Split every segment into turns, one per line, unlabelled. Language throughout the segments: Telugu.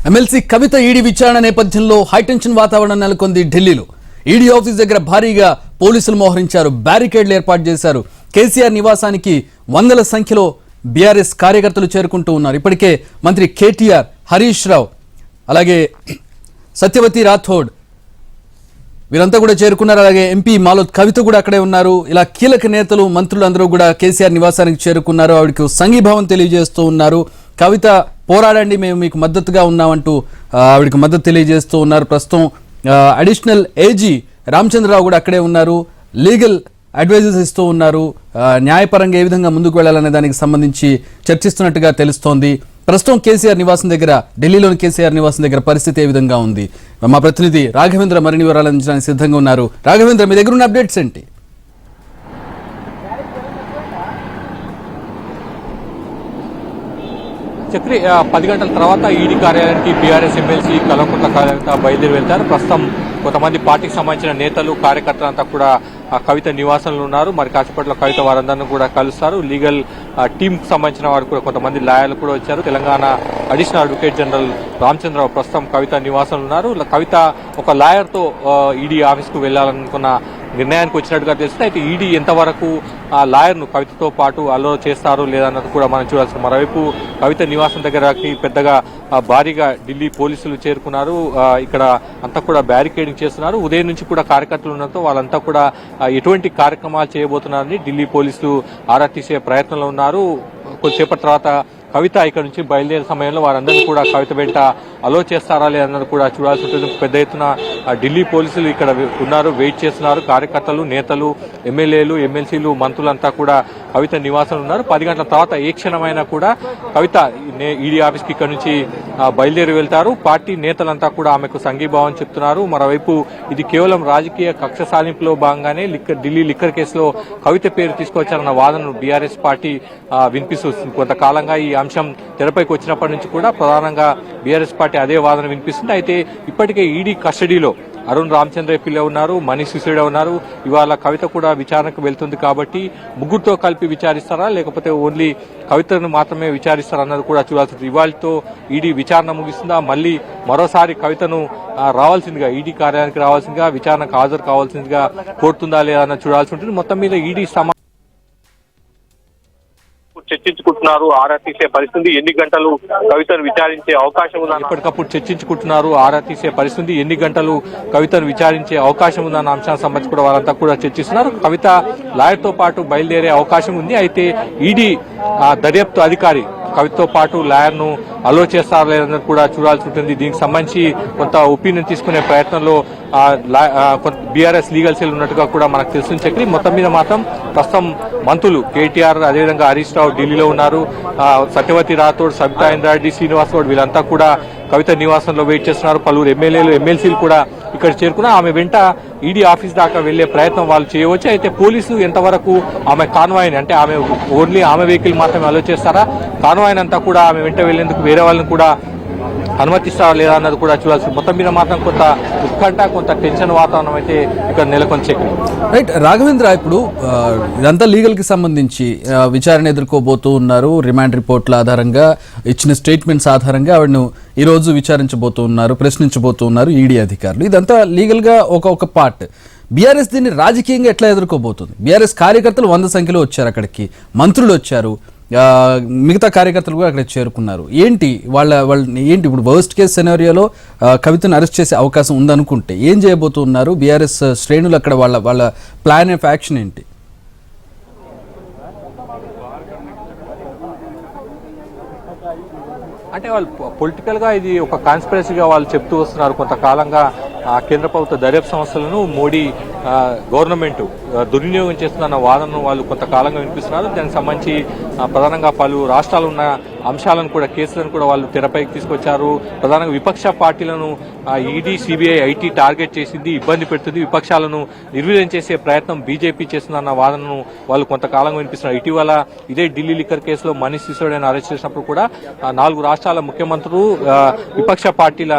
ఎమ్మెల్సీ కవిత ఈడీ విచారణ నేపథ్యంలో హైటెన్షన్ వాతావరణం నెలకొంది. ఢిల్లీలో ఈడీ ఆఫీస్ దగ్గర భారీగా పోలీసులు మోహరించారు, బ్యారికేడ్లు ఏర్పాటు చేశారు. కేసీఆర్ నివాసానికి వందల సంఖ్యలో బీఆర్ఎస్ కార్యకర్తలు చేరుకుంటూ ఉన్నారు. ఇప్పటికే మంత్రి కేటీఆర్, హరీష్ రావు, అలాగే సత్యవతి రాథోడ్ వీరంతా కూడా చేరుకున్నారు. అలాగే ఎంపీ మాలోత్ కవిత కూడా అక్కడే ఉన్నారు. ఇలా కీలక నేతలు, మంత్రులు అందరూ కూడా కేసీఆర్ నివాసానికి చేరుకున్నారు. ఆవిడకు సంఘీభావం తెలియజేస్తూ ఉన్నారు. కవిత పోరాడండి, మేము మీకు మద్దతుగా ఉన్నామంటూ ఆవిడకి మద్దతు తెలియజేస్తూ ఉన్నారు. ప్రస్తుతం అడిషనల్ ఏజీ రామచంద్రరావు కూడా అక్కడే ఉన్నారు, లీగల్ అడ్వైజర్స్ ఇస్తూ ఉన్నారు. న్యాయపరంగా ఏ విధంగా ముందుకు వెళ్లాలనే దానికి సంబంధించి చర్చిస్తున్నట్టుగా తెలుస్తోంది. ప్రస్తుతం కేసీఆర్ నివాసం దగ్గర, ఢిల్లీలోని కేసీఆర్ నివాసం దగ్గర పరిస్థితి ఏ విధంగా ఉంది? మా ప్రతినిధి రాఘవేంద్ర మరిన్ని వివరాలు అందించడానికి సిద్ధంగా ఉన్నారు. రాఘవేంద్ర, మీ దగ్గర ఉన్న అప్డేట్స్ ఏంటి?
చక్రి 10 గంటల తర్వాత ఈడీ కార్యాలయానికి బీఆర్ఎస్ ఎమ్మెల్సీ కల్వకుంట్ల కవిత బయలుదేరి వెళ్తారు. ప్రస్తుతం కొంతమంది పార్టీకి సంబంధించిన నేతలు, కార్యకర్తలు అంతా కూడా కవిత నివాసంలో ఉన్నారు. మరి కాసేపట్లో కవిత వారందరినీ కూడా కలుస్తారు. లీగల్ టీంకి సంబంధించిన వారు కూడా కొంతమంది లాయర్లు కూడా వచ్చారు. Telangana additional advocate general Ramachandra Rao ప్రస్తుతం కవిత నివాసంలో ఉన్నారు. కవిత ఒక లాయర్తో ఈడీ ఆఫీస్కు వెళ్లాలనుకున్న నిర్ణయానికి వచ్చినట్టుగా తెలుస్తుంది. అయితే ఈడీ ఎంతవరకు ఆ లాయర్ను కవితతో పాటు అలో చేస్తారు లేదన్నది కూడా మనం చూడాల్సింది. మరోవైపు కవిత నివాసం దగ్గరకి పెద్దగా భారీగా ఢిల్లీ పోలీసులు చేరుకున్నారు. ఇక్కడ అంతా కూడా బ్యారికేడింగ్ చేస్తున్నారు. ఉదయం నుంచి కూడా కార్యకర్తలు ఉండడంతో వాళ్ళంతా కూడా ఎటువంటి కార్యక్రమాలు చేయబోతున్నారని ఢిల్లీ పోలీసులు ఆరా తీసే ప్రయత్నంలో ఉన్నారు. కొద్దిసేపటి తర్వాత కవిత ఇక్కడ నుంచి బయలుదేరే సమయంలో వారందరినీ కూడా కవిత వెంట అలో చేస్తారా లేదన్నది కూడా చూడాల్సి ఉంటుంది. పెద్ద ఎత్తున ఢిల్లీ పోలీసులు ఇక్కడ ఉన్నారు, వెయిట్ చేస్తున్నారు. కార్యకర్తలు, నేతలు, ఎమ్మెల్యేలు, ఎమ్మెల్సీలు, మంత్రులంతా కూడా కవిత నివాసంలో ఉన్నారు. 10 గంటల తర్వాత ఏ క్షణమైనా కూడా కవిత ఈడీ ఆఫీస్కి ఇక్కడ నుంచి బయలుదేరి వెళ్తారు. పార్టీ నేతలంతా కూడా ఆమెకు సంఘీభావం చెప్తున్నారు. మరోవైపు ఇది కేవలం రాజకీయ కక్ష సాధింపులో భాగంగానే ఢిల్లీ లిక్కర్ కేసులో కవిత పేరు తీసుకొచ్చారన్న వాదనను బీఆర్ఎస్ పార్టీ వినిపిస్తుంది. కొంతకాలంగా ఈ అంశం తెరపైకి వచ్చినప్పటి నుంచి కూడా ప్రధానంగా బీఆర్ఎస్ పార్టీ అదే వాదన వినిపిస్తుంది. అయితే ఇప్పటికే ఈడీ కస్టడీలో అరుణ్ రామచంద్ర పిల్ల ఉన్నారు, మనీష్ సిసోడియా ఉన్నారు. ఇవాళ కవిత కూడా విచారణకు వెళ్తుంది కాబట్టి ముగ్గురుతో కలిపి విచారిస్తారా లేకపోతే ఓన్లీ కవితను మాత్రమే విచారిస్తారా అన్నది కూడా చూడాల్సి. ఇవాళతో ఈడీ విచారణ ముగిస్తుందా, మళ్ళీ మరోసారి కవితను రావాల్సిందిగా ఈడీ కార్యాలయానికి రావాల్సిందిగా, విచారణకు హాజరు కావాల్సిందిగా కోరుతుందా లేదా అన్నది చూడాల్సి ఉంటుంది. మొత్తం మీద ఈడీ చర్చించుకుంటున్నారు, ఆరా తీసే పరిస్థితి. ఎన్ని గంటలు కవితను విచారించే అవకాశం ఉందా ఎప్పటికప్పుడు చర్చించుకుంటున్నారు, ఆరా తీసే పరిస్థితి. ఎన్ని గంటలు కవితను విచారించే అవకాశం ఉందన్న అంశానికి సంబంధించి కూడా వాళ్ళంతా కూడా చర్చిస్తున్నారు. కవిత లాయర్తో పాటు బయలుదేరే అవకాశం ఉంది. అయితే ఈడీ దర్యాప్తు అధికారి కవితతో పాటు లాయర్ను అలో చేస్తారా లేదన్నది కూడా చూడాల్సి ఉంటుంది. దీనికి సంబంధించి కొంత ఒపీనియన్ తీసుకునే ప్రయత్నంలో బీఆర్ఎస్ లీగల్ సెల్ ఉన్నట్టుగా కూడా మనకు తెలుస్తుంది. చక్రి మొత్తం మీద మాత్రం ప్రస్తుతం మంత్రులు కేటీఆర్, అదేవిధంగా హరీష్ రావు ఢిల్లీలో ఉన్నారు. సత్యవతి రాథోడ్, సబితా ఇంద్రారెడ్డి, శ్రీనివాస్ గౌడ్ వీళ్ళంతా కూడా కవిత నివాసంలో వెయిట్ చేస్తున్నారు. పలువురు ఎమ్మెల్యేలు, ఎమ్మెల్సీలు కూడా ఇక్కడ చేరుకున్నా ఆమె వెంట ఈడీ ఆఫీస్ దాకా వెళ్లే ప్రయత్నం వాళ్ళు చేయవచ్చు. అయితే పోలీసులు ఎంతవరకు ఆమె కాన్వాయ్ని, అంటే ఆమె ఓన్లీ ఆమె వెహికల్ మాత్రమే అలో చేస్తారా, కాన్వాయ్ని అంతా కూడా ఆమె వెంట వెళ్లేందుకు వేరే వాళ్ళని కూడా అనుమతిస్తారా లేదా అన్నది కూడా చూడాల్సి. మొత్తం మీద మాత్రం కొంత ఉత్కంఠ, కొంత టెన్షన్ వాతావరణం అయితే ఇక్కడ నెలకొని చెక్కి.
రైట్ రాఘవేంద్ర, ఇప్పుడు ఇదంతా లీగల్ కి సంబంధించి విచారణ ఎదుర్కోబోతూ ఉన్నారు. రిమాండ్ రిపోర్ట్ల ఆధారంగా, ఇచ్చిన స్టేట్మెంట్స్ ఆధారంగా ఆవిడను ఈ రోజు విచారించబోతూ ఉన్నారు, ప్రశ్నించబోతూ ఉన్నారు ఈడీ అధికారులు. ఇదంతా లీగల్ గా ఒక పార్ట్. బీఆర్ఎస్ దీన్ని రాజకీయంగా ఎట్లా ఎదుర్కోబోతుంది? బీఆర్ఎస్ కార్యకర్తలు 100 సంఖ్యలో వచ్చారు, అక్కడికి మంత్రులు వచ్చారు, మిగతా కార్యకర్తలు కూడా అక్కడ చేరుకున్నారు. ఏంటి ఏంటి ఇప్పుడు వర్స్ట్ కేస్ సెనారియోలో కవితను అరెస్ట్ చేసే అవకాశం ఉందనుకుంటే ఏం చేయబోతున్నారు బీఆర్ఎస్ శ్రేణులు? అక్కడ వాళ్ళ ప్లాన్ ఆఫ్ యాక్షన్ ఏంటి?
అంటే వాళ్ళు పొలిటికల్ గా ఇది ఒక కాన్స్పిరసీగా వాళ్ళు చెప్తూ వస్తున్నారు. కొంతకాలంగా కేంద్ర ప్రభుత్వ దర్యాప్తు సంస్థలను మోడీ గవర్నమెంట్ దుర్వినియోగం చేస్తుందన్న వాదనను వాళ్ళు కొంతకాలంగా వినిపిస్తున్నారు. దానికి సంబంధించి ప్రధానంగా పలు రాష్ట్రాలు ఉన్న అంశాలను కూడా, కేసులను కూడా వాళ్ళు తెరపైకి తీసుకొచ్చారు. ప్రధానంగా విపక్ష పార్టీలను ఈడీ, సిబిఐ, ఐటీ టార్గెట్ చేసింది, ఇబ్బంది పెడుతుంది, విపక్షాలను నిర్వీర్యం చేసే ప్రయత్నం బీజేపీ చేస్తుందన్న వాదనను వాళ్ళు కొంతకాలంగా వినిపిస్తున్నారు. ఇటీవల ఇదే ఢిల్లీ లిక్కర్ కేసులో మనీష్ సిసోడియాను అరెస్ట్ చేసినప్పుడు కూడా 4 రాష్ట్రాల ముఖ్యమంత్రులు, విపక్ష పార్టీల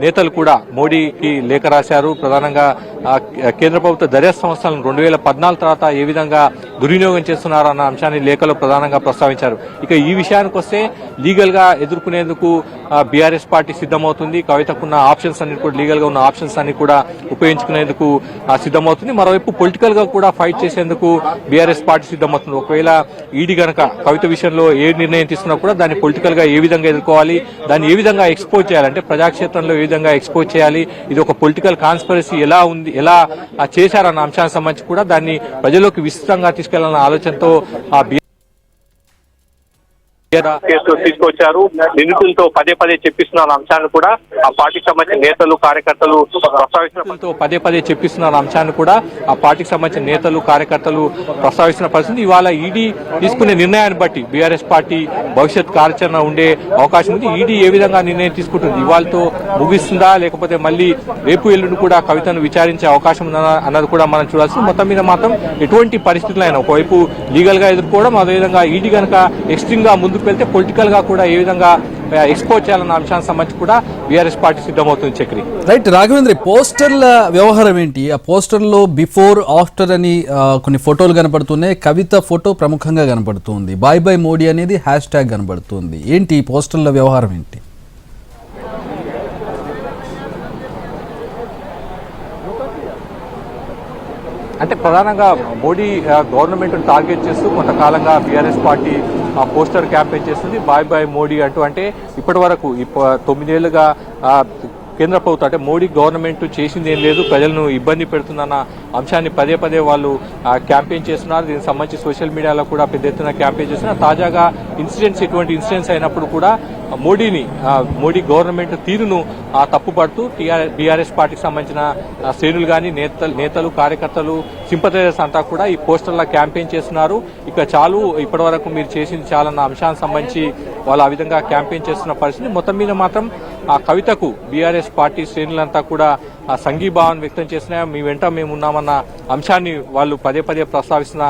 నేతలు కూడా మోడీకి లేఖ రాశారు. ప్రధానంగా కేంద్ర ప్రభుత్వ దర్యాప్తు సంస్థలను 2014 తర్వాత ఏ విధంగా దుర్వినియోగం చేస్తున్నారన్న అంశాన్ని లేఖలో ప్రధానంగా ప్రస్తావించారు. ఇక ఈ విషయానికి వస్తే లీగల్ గా ఎదుర్కొనేందుకు బీఆర్ఎస్ పార్టీ సిద్ధమవుతుంది. కవితకున్న ఆప్షన్స్ అన్ని కూడా లీగల్ గా ఉన్న ఆప్షన్స్ అన్ని కూడా ఉపయోగించుకునేందుకు సిద్ధమవుతుంది. మరోవైపు పొలిటికల్ గా కూడా ఫైట్ చేసేందుకు బీఆర్ఎస్ పార్టీ సిద్ధమవుతుంది. ఒకవేళ ఈడీ గనక కవిత విషయంలో ఏ నిర్ణయం తీసుకున్నా కూడా దాన్ని పొలిటికల్ గా ఏ విధంగా ఎదుర్కోవాలి, దాన్ని ఏ విధంగా ఎక్స్పోజ్ చేయాలంటే ప్రజాక్షేత్రంలో ఏ విధంగా ఎక్స్పోజ్ చేయాలి, ఇది ఒక పొలిటికల్ కాన్స్పిరసీ ఎలా ఉంది, ఎలా చేశారన్న అంశానికి సంబంధించి కూడా దాన్ని ప్రజల్లోకి విస్తృతంగా తీసుకెళ్లాలన్న ఆలోచనతో ఆ కేసులు తీసుకొచ్చారు. నిందితులతో పదే పదే చెప్పిస్తున్న అంశాన్ని కూడా ఆ పార్టీకి సంబంధించిన నేతలు కార్యకర్తలు ప్రస్తావిస్తున్న పరిస్థితి. ఇవాళ ఈడీ తీసుకునే నిర్ణయాన్ని బట్టి బీఆర్ఎస్ పార్టీ భవిష్యత్ కార్యాచరణ ఉండే అవకాశం ఉంది. ఈడీ ఏ విధంగా నిర్ణయం తీసుకుంటుంది, ఇవాళతో ముగిస్తుందా లేకపోతే మళ్ళీ రేపు ఎల్లుండి కూడా కవితను విచారించే అవకాశం ఉందా అన్నది కూడా మనం చూడాల్సింది. మొత్తం మీద మాత్రం ఎటువంటి పరిస్థితులు అయినా ఒకవైపు లీగల్ గా ఎదుర్కోవడం, అదేవిధంగా ఈడీ కనుక ఎక్స్ట్రీమ్ గా ముందుకు వెళ్తే పొలిటికల్ గా కూడా ఏ విధంగా ఎక్స్పోజ్ చేయాలన్న అంశానికి సంబంధించి కూడా బీఆర్ఎస్ పార్టీ సిద్ధమవుతుంది. చక్రి
రైట్. రాఘవేంద్ర, పోస్టర్ల వ్యవహారం ఏంటి? ఆ పోస్టర్లో బిఫోర్ ఆఫ్టర్ అని కొన్ని ఫోటోలు కనపడుతున్నాయి. కవిత ఫోటో ప్రముఖంగా కనపడుతుంది. బాయ్ బాయ్ మోడీ అనేది హ్యాష్ ట్యాగ్ కనపడుతుంది. ఏంటి ఈ పోస్టర్ల వ్యవహారం ఏంటి?
అంటే ప్రధానంగా మోడీ గవర్నమెంట్ టార్గెట్ చేస్తూ కొంతకాలంగా బీఆర్ఎస్ పార్టీ పోస్టర్ క్యాంపెయిన్ చేస్తుంది. బాయ్ బాయ్ మోడీ అంటూ. అంటే ఇప్పటి వరకు 9 ఏళ్లుగా కేంద్ర ప్రభుత్వం అంటే మోడీ గవర్నమెంట్ చేసింది ఏం లేదు, ప్రజలను ఇబ్బంది పెడుతుందన్న అంశాన్ని పదే పదే వాళ్ళు క్యాంపెయిన్ చేస్తున్నారు. దీనికి సంబంధించి సోషల్ మీడియాలో కూడా పెద్ద ఎత్తున క్యాంపెయిన్ చేస్తున్నారు. తాజాగా ఇటువంటి ఇన్సిడెంట్స్ అయినప్పుడు కూడా మోడీ గవర్నమెంట్ తీరును తప్పుపడుతూ బీఆర్ఎస్ పార్టీకి సంబంధించిన శ్రేణులు కానీ నేతలు కార్యకర్తలు సింపథైజర్స్ అంతా కూడా ఈ పోస్టర్ల క్యాంపెయిన్ చేస్తున్నారు. ఇక చాలు, ఇప్పటి వరకు మీరు చేసింది చాలన్న అంశానికి సంబంధించి వాళ్ళు ఆ విధంగా క్యాంపెయిన్ చేస్తున్న పరిస్థితి. మొత్తం మీద మాత్రం ఆ కవితకు బీఆర్ఎస్ పార్టీ శ్రేణులంతా కూడా సంఘీభావం వ్యక్తం చేస్తున్నాయి. మీ వెంట మేము ఉన్నామన్న అంశాన్ని వాళ్ళు పదే పదే ప్రస్తావిస్తున్న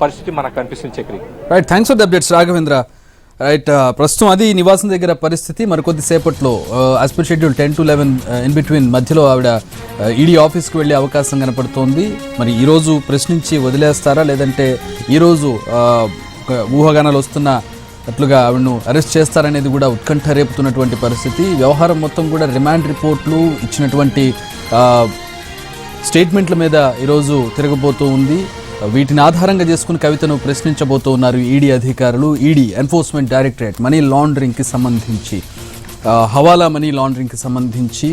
పరిస్థితి మనకు కనిపిస్తుంది. Chakri
right, thanks for the updates Raghavendra. Right, ప్రస్తుతం అది నివాసం దగ్గర పరిస్థితి. మరికొద్దిసేపట్లో as per schedule 10 to 11 in between మధ్యలో ఆవిడ ఈడీ ఆఫీస్కి వెళ్ళే అవకాశం కనపడుతోంది. మరి ఈరోజు ప్రశ్నించి వదిలేస్తారా, లేదంటే ఈరోజు ఊహాగానాలు వస్తున్నట్లుగా ఆవిడను అరెస్ట్ చేస్తారనేది కూడా ఉత్కంఠ రేపుతున్నటువంటి పరిస్థితి. వ్యవహారం మొత్తం కూడా రిమాండ్ రిపోర్ట్లు ఇచ్చినటువంటి స్టేట్మెంట్ల మీద ఈరోజు తిరగబోతూ ఉంది. వీటిని ఆధారంగా చేసుకుని కవితను ప్రశ్నించబోతూ ఉన్నారు ఈడీ అధికారులు. ఈడీ ఎన్ఫోర్స్మెంట్ డైరెక్టరేట్ మనీ లాండరింగ్కి సంబంధించి, హవాలా మనీ లాండరింగ్కి సంబంధించి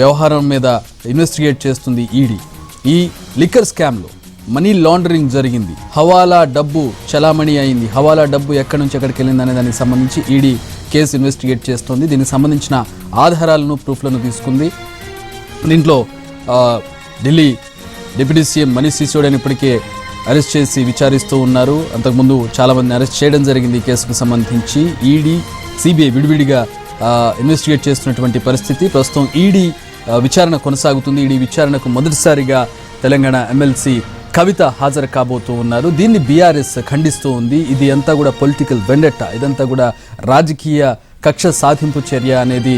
వ్యవహారం మీద ఇన్వెస్టిగేట్ చేస్తుంది ఈడీ. ఈ లిక్కర్ స్కామ్లో మనీ లాండరింగ్ జరిగింది, హవాలా డబ్బు చలామణి అయింది, హవాలా డబ్బు ఎక్కడి నుంచి ఎక్కడికి వెళ్ళింది అనే దానికి సంబంధించి ఈడీ కేసు ఇన్వెస్టిగేట్ చేస్తుంది. దీనికి సంబంధించిన ఆధారాలను, ప్రూఫ్లను తీసుకుంది. దీంట్లో ఢిల్లీ డిప్యూటీ సీఎం మనీష్ సిసోడియాని ఇప్పటికే అరెస్ట్ చేసి విచారిస్తూ ఉన్నారు. అంతకుముందు చాలామందిని అరెస్ట్ చేయడం జరిగింది. ఈ కేసుకు సంబంధించి ఈడీ, సిబిఐ విడివిడిగా ఇన్వెస్టిగేట్ చేస్తున్నటువంటి పరిస్థితి. ప్రస్తుతం ఈడీ విచారణ కొనసాగుతుంది. ఈడీ విచారణకు మొదటిసారిగా తెలంగాణ ఎమ్మెల్సీ కవిత హాజరు కాబోతూ ఉన్నారు. దీన్ని బీఆర్ఎస్ ఖండిస్తూ ఉంది. ఇది అంతా కూడా పొలిటికల్ వెండెట్టా, ఇదంతా కూడా రాజకీయ కక్ష సాధింపు చర్య అనేది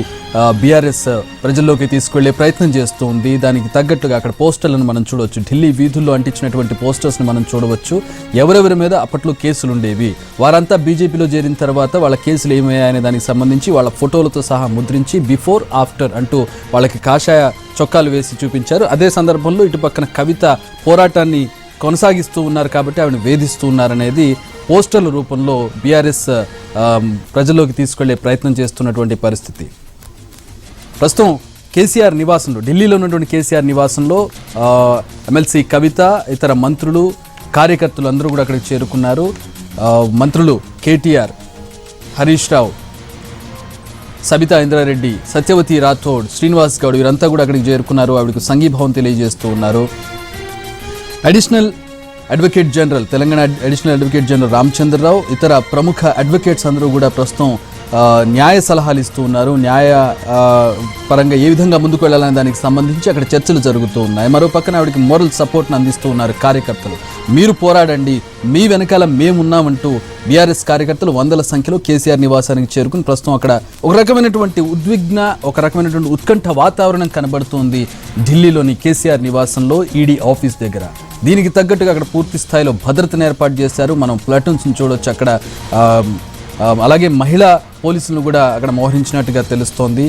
బీఆర్ఎస్ ప్రజల్లోకి తీసుకెళ్లే ప్రయత్నం చేస్తూ ఉంది. దానికి తగ్గట్టుగా అక్కడ పోస్టర్లను మనం చూడవచ్చు. ఢిల్లీ వీధుల్లో అంటించినటువంటి పోస్టర్స్ని మనం చూడవచ్చు. ఎవరెవరి మీద అప్పట్లో కేసులు ఉండేవి, వారంతా బీజేపీలో చేరిన తర్వాత వాళ్ళ కేసులు ఏమయ్యాయనే దానికి సంబంధించి వాళ్ళ ఫోటోలతో సహా ముద్రించి బిఫోర్ ఆఫ్టర్ అంటూ వాళ్ళకి కాషాయ చొక్కాలు వేసి చూపించారు. అదే సందర్భంలో ఇటు పక్కన కవిత పోరాటాన్ని కొనసాగిస్తూ ఉన్నారు కాబట్టి ఆవిడ వేధిస్తూ ఉన్నారనేది పోస్టర్ల రూపంలో బీఆర్ఎస్ ప్రజల్లోకి తీసుకెళ్లే ప్రయత్నం చేస్తున్నటువంటి పరిస్థితి. ప్రస్తుతం కేసీఆర్ నివాసంలో, ఢిల్లీలో ఉన్నటువంటి కేసీఆర్ నివాసంలో ఎమ్మెల్సీ కవిత, ఇతర మంత్రులు, కార్యకర్తలు అందరూ కూడా అక్కడికి చేరుకున్నారు. మంత్రులు కేటీఆర్, హరీష్ రావు, సబితా ఇంద్రారెడ్డి, సత్యవతి రాథోడ్, శ్రీనివాస్ గౌడ్ వీరంతా కూడా అక్కడికి చేరుకున్నారు. ఆవిడకు సంఘీభావం తెలియజేస్తూ ఉన్నారు. Additional advocate general, Telangana additional advocate general Ramachandra Rao, ఇతర ప్రముఖ అడ్వకేట్స్ అందరూ కూడా ప్రస్తుతం న్యాయ సలహాలు ఇస్తూ ఉన్నారు. న్యాయ పరంగా ఏ విధంగా ముందుకు వెళ్ళాలనే దానికి సంబంధించి అక్కడ చర్చలు జరుగుతూ ఉన్నాయి. మరో పక్కన ఆవిడకి మోరల్ సపోర్ట్ని అందిస్తూ ఉన్నారు కార్యకర్తలు. మీరు పోరాడండి, మీ వెనకాల మేమున్నామంటూ బీఆర్ఎస్ కార్యకర్తలు వందల సంఖ్యలో కేసీఆర్ నివాసానికి చేరుకుని ప్రస్తుతం అక్కడ ఒక రకమైనటువంటి ఉద్విగ్న, ఒక రకమైనటువంటి ఉత్కంఠ వాతావరణం కనబడుతోంది ఢిల్లీలోని కేసీఆర్ నివాసంలో ఈడీ ఆఫీస్ దగ్గర. దీనికి తగ్గట్టుగా అక్కడ పూర్తి స్థాయిలో భద్రతను ఏర్పాటు చేశారు. మనం ప్లాటూన్స్ని చూడొచ్చు అక్కడ. అలాగే మహిళా పోలీసులను కూడా అక్కడ మోహరించినట్టుగా తెలుస్తోంది.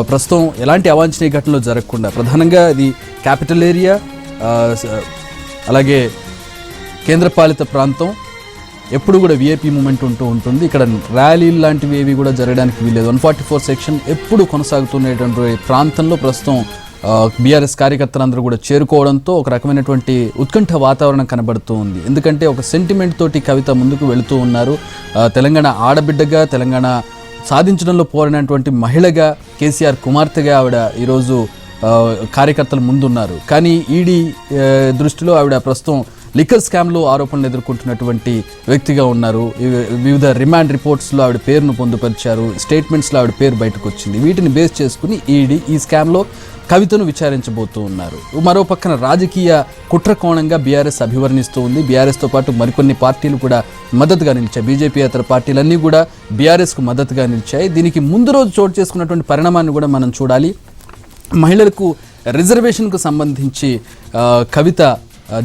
ప్రస్తుతం ఎలాంటి అవాంఛనీయ ఘటనలు జరగకుండా ప్రధానంగా ఇది క్యాపిటల్ ఏరియా, అలాగే కేంద్రపాలిత ప్రాంతం, ఎప్పుడు కూడా విఐపీ మూమెంట్ ఉంటూ ఉంటుంది. ఇక్కడ ర్యాలీలు లాంటివి ఏవి కూడా జరగడానికి వీలేదు. 144 సెక్షన్ ఎప్పుడు కొనసాగుతున్నటువంటి ప్రాంతంలో ప్రస్తుతం బీఆర్ఎస్ కార్యకర్తలందరూ కూడా చేరుకోవడంతో ఒక రకమైనటువంటి ఉత్కంఠ వాతావరణం కనబడుతూ ఉంది. ఎందుకంటే ఒక సెంటిమెంట్ తోటి కవిత ముందుకు వెళుతూ ఉన్నారు. తెలంగాణ ఆడబిడ్డగా, తెలంగాణ సాధించడంలో పోరాడినటువంటి మహిళగా, కేసీఆర్ కుమార్తెగా ఆవిడ ఈరోజు కార్యకర్తల ముందున్నారు. కానీ ఈడీ దృష్టిలో ఆవిడ ప్రస్తుతం లిక్కర్ స్కామ్లో ఆరోపణలు ఎదుర్కొంటున్నటువంటి వ్యక్తిగా ఉన్నారు. వివిధ రిమాండ్ రిపోర్ట్స్లో ఆవిడ పేరును పొందుపరిచారు. స్టేట్మెంట్స్లో ఆవిడ పేరు బయటకు వచ్చింది. వీటిని బేస్ చేసుకుని ఈడీ ఈ స్కామ్లో కవితను విచారించబోతూ ఉన్నారు. మరో పక్కన రాజకీయ కుట్రకోణంగా బీఆర్ఎస్ అభివర్ణిస్తూ ఉంది. బీఆర్ఎస్తో పాటు మరికొన్ని పార్టీలు కూడా మద్దతుగా నిలిచాయి. బీజేపీయేతర పార్టీలన్నీ కూడా బీఆర్ఎస్కు మద్దతుగా నిలిచాయి. దీనికి ముందు రోజు చోటు చేసుకున్నటువంటి పరిణామాన్ని కూడా మనం చూడాలి. మహిళలకు రిజర్వేషన్కు సంబంధించి కవిత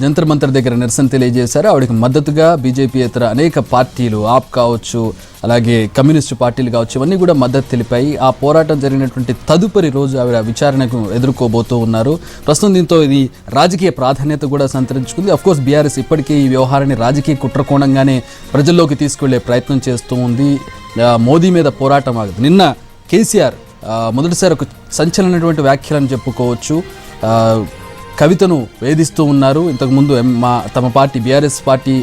జంతర్ మంతర్ దగ్గర నిరసన తెలియజేశారు. ఆవిడకి మద్దతుగా బీజేపీయేతర అనేక పార్టీలు, ఆప్ కావచ్చు, అలాగే కమ్యూనిస్టు పార్టీలు కావచ్చు, ఇవన్నీ కూడా మద్దతు తెలిపాయి. ఆ పోరాటం జరిగినటువంటి తదుపరి రోజు ఆవిడ విచారణకు ఎదుర్కోబోతూ ఉన్నారు. ప్రస్తుతం దీంతో ఇది రాజకీయ ప్రాధాన్యత కూడా సంతరించుకుంది. అఫ్కోర్స్ బీఆర్ఎస్ ఇప్పటికే ఈ వ్యవహారాన్ని రాజకీయ కుట్రకోణంగానే ప్రజల్లోకి తీసుకెళ్లే ప్రయత్నం చేస్తూ ఉంది. మోదీ మీద పోరాటం ఆగదు. నిన్న కేసీఆర్ మొదటిసారి ఒక సంచలనటువంటి వ్యాఖ్యలను చెప్పుకోవచ్చు. కవితను వేధిస్తూ ఉన్నారు. ఇంతకుముందు తమ పార్టీ బీఆర్ఎస్ పార్టీ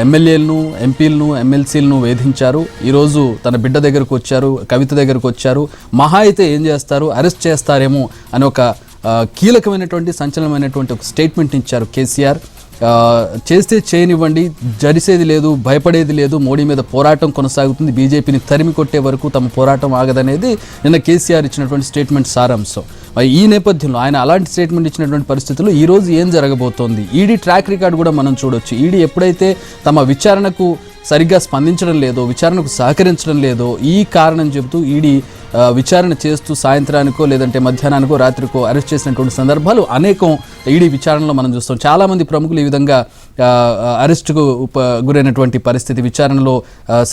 ఎమ్మెల్యేలను, ఎంపీలను, ఎమ్మెల్సీలను వేధించారు. ఈరోజు తన బిడ్డ దగ్గరకు వచ్చారు, కవిత దగ్గరకు వచ్చారు. మహా అయితే ఏం చేస్తారు, అరెస్ట్ చేస్తారేమో అని ఒక కీలకమైనటువంటి, సంచలనమైనటువంటి ఒక స్టేట్మెంట్ ఇచ్చారు కేసీఆర్. చేస్తే చేయనివ్వండి, జరిసేది లేదు, భయపడేది లేదు, మోడీ మీద పోరాటం కొనసాగుతుంది, బీజేపీని తరిమి కొట్టే వరకు తమ పోరాటం ఆగదనేది నిన్న కేసీఆర్ ఇచ్చినటువంటి స్టేట్మెంట్ సారాంశం. ఈ నేపథ్యంలో ఆయన అలాంటి స్టేట్మెంట్ ఇచ్చినటువంటి పరిస్థితుల్లో ఈరోజు ఏం జరగబోతోంది, ఈడీ ట్రాక్ రికార్డు కూడా మనం చూడొచ్చు. ఈడీ ఎప్పుడైతే తమ విచారణకు సరిగ్గా స్పందించడం లేదో, విచారణకు సహకరించడం లేదో, ఈ కారణం చెబుతూ ఈడీ విచారణ చేస్తూ సాయంత్రానికో లేదంటే మధ్యాహ్నానికో రాత్రికో అరెస్ట్ చేసినటువంటి సందర్భాలు అనేకం ఈడీ విచారణలో మనం చూస్తాం. చాలామంది ప్రముఖులు ఈ విధంగా అరెస్టుకు గురైనటువంటి పరిస్థితి, విచారణలో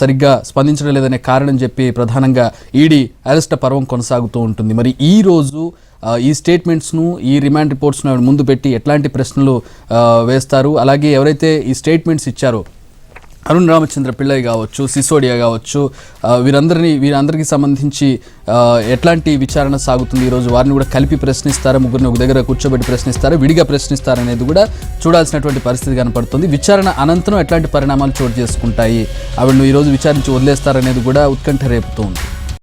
సరిగ్గా స్పందించడం లేదనే కారణం చెప్పి ప్రధానంగా ఈడీ అరెస్ట్ పర్వం కొనసాగుతూ ఉంటుంది. మరి ఈ రోజు ఈ స్టేట్మెంట్స్ను, ఈ రిమాండ్ రిపోర్ట్స్ను ముందు పెట్టి ఎట్లాంటి ప్రశ్నలు వేస్తారు, అలాగే ఎవరైతే ఈ స్టేట్మెంట్స్ ఇచ్చారో అరుణ్ రామచంద్ర పిల్లయ్య కావచ్చు, సిసోడియా కావచ్చు, వీరందరికీ సంబంధించి ఎట్లాంటి విచారణ సాగుతుంది ఈరోజు, వారిని కూడా కలిపి ప్రశ్నిస్తారా, ముగ్గురిని ఒక దగ్గర కూర్చోబెట్టి ప్రశ్నిస్తారా, విడిగా ప్రశ్నిస్తారా అనేది కూడా చూడాల్సినటువంటి పరిస్థితి కనపడుతుంది. విచారణ అనంతరం ఎట్లాంటి పరిణామాలు చోటు చేసుకుంటాయి, ఆవిడను ఈరోజు విచారించి వదిలేస్తారనేది కూడా ఉత్కంఠ రేపుతూ ఉంది.